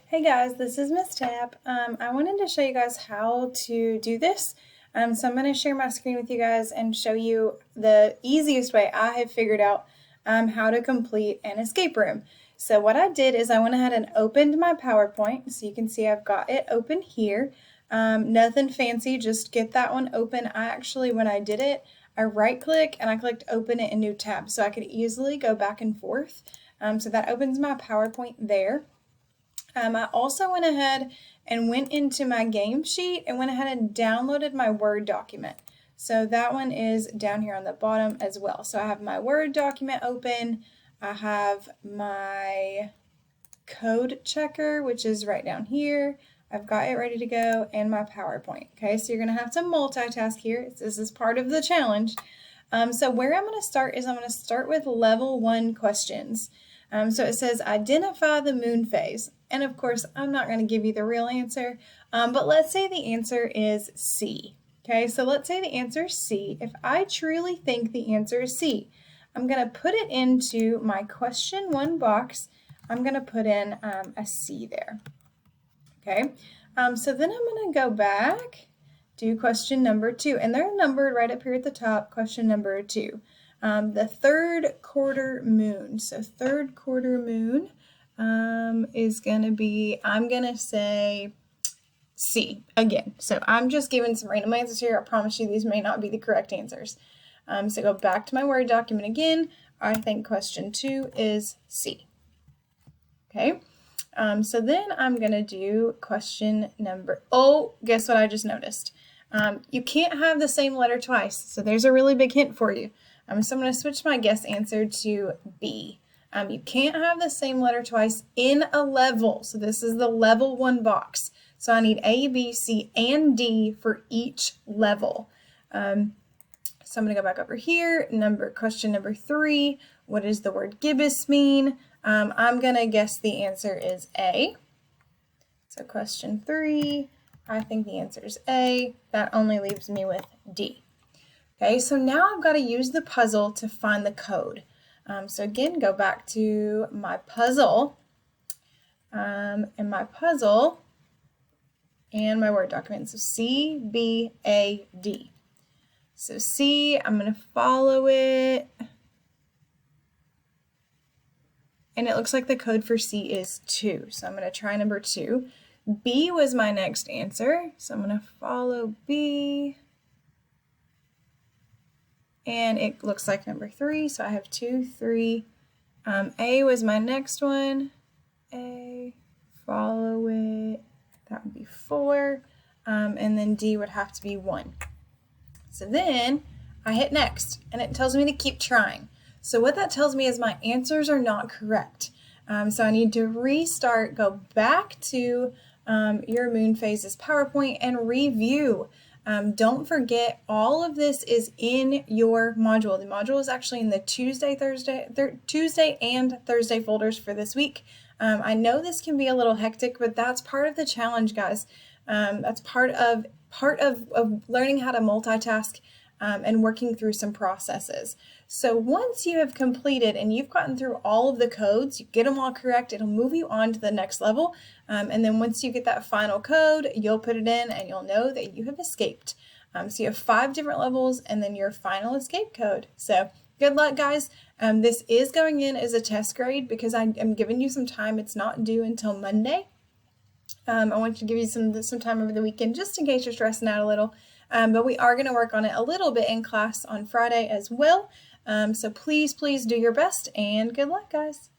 Hey guys, this is Miss Tab. I wanted to show you guys how to do this. So I'm going to share my screen with you guys and show you the easiest way I have figured out how to complete an escape room. So what I did is I went ahead and opened my PowerPoint. So you can see I've got it open here. Nothing fancy, just get that one open. When I did it, I right click and I clicked open it in new tab so I could easily go back and forth. So that opens my PowerPoint there. I also went ahead and went into my game sheet and went ahead and downloaded my Word document. So that one is down here on the bottom as well. So I have my Word document open. I have my code checker, which is right down here. I've got it ready to go, and my PowerPoint. Okay, so you're going to have to multitask here. This is part of the challenge. So where I'm going to start is I'm going to start with level 1 questions. So it says identify the moon phase. And of course, I'm not going to give you the real answer, but let's say the answer is C. Okay, so let's say the answer is C. If I truly think the answer is C, I'm going to put it into my question 1 box. I'm going to put in a C there. Okay, so then I'm going to go back, do question number 2, and they're numbered right up here at the top, question number 2. The third quarter moon. So third quarter moon is going to be, I'm going to say C again. So I'm just giving some random answers here. I promise you these may not be the correct answers. So go back to my Word document again. I think question 2 is C. Okay. So then I'm going to do question number, guess what I just noticed? You can't have the same letter twice. So there's a really big hint for you. So I'm going to switch my guess answer to B. You can't have the same letter twice in a level. So this is the level 1 box. So I need A, B, C, and D for each level. So I'm going to go back over here. Question number 3. What does the word gibbous mean? I'm going to guess the answer is A. So question 3, I think the answer is A. That only leaves me with D. Okay, so now I've got to use the puzzle to find the code. So again, go back to my puzzle, and my Word document. So C, B, A, D. So C, I'm going to follow it. And it looks like the code for C is 2. So I'm going to try number 2. B was my next answer. So I'm going to follow B. And it looks like number 3. So I have 2, 3. A was my next one. A, follow it. That would be 4. And then D would have to be 1. So then I hit next. And it tells me to keep trying. So what that tells me is my answers are not correct. So I need to restart, go back to your moon phases PowerPoint and review. Don't forget, all of this is in your module. The module is actually in the Tuesday and Thursday folders for this week. I know this can be a little hectic, but that's part of the challenge, guys. That's part of learning how to multitask and working through some processes. So once you have completed and you've gotten through all of the codes, you get them all correct, it'll move you on to the next level. And then once you get that final code, you'll put it in and you'll know that you have escaped. So you have 5 different levels and then your final escape code. So good luck, guys. This is going in as a test grade because I am giving you some time. It's not due until Monday. I want to give you some time over the weekend just in case you're stressing out a little. But we are going to work on it a little bit in class on Friday as well. So please do your best and good luck, guys.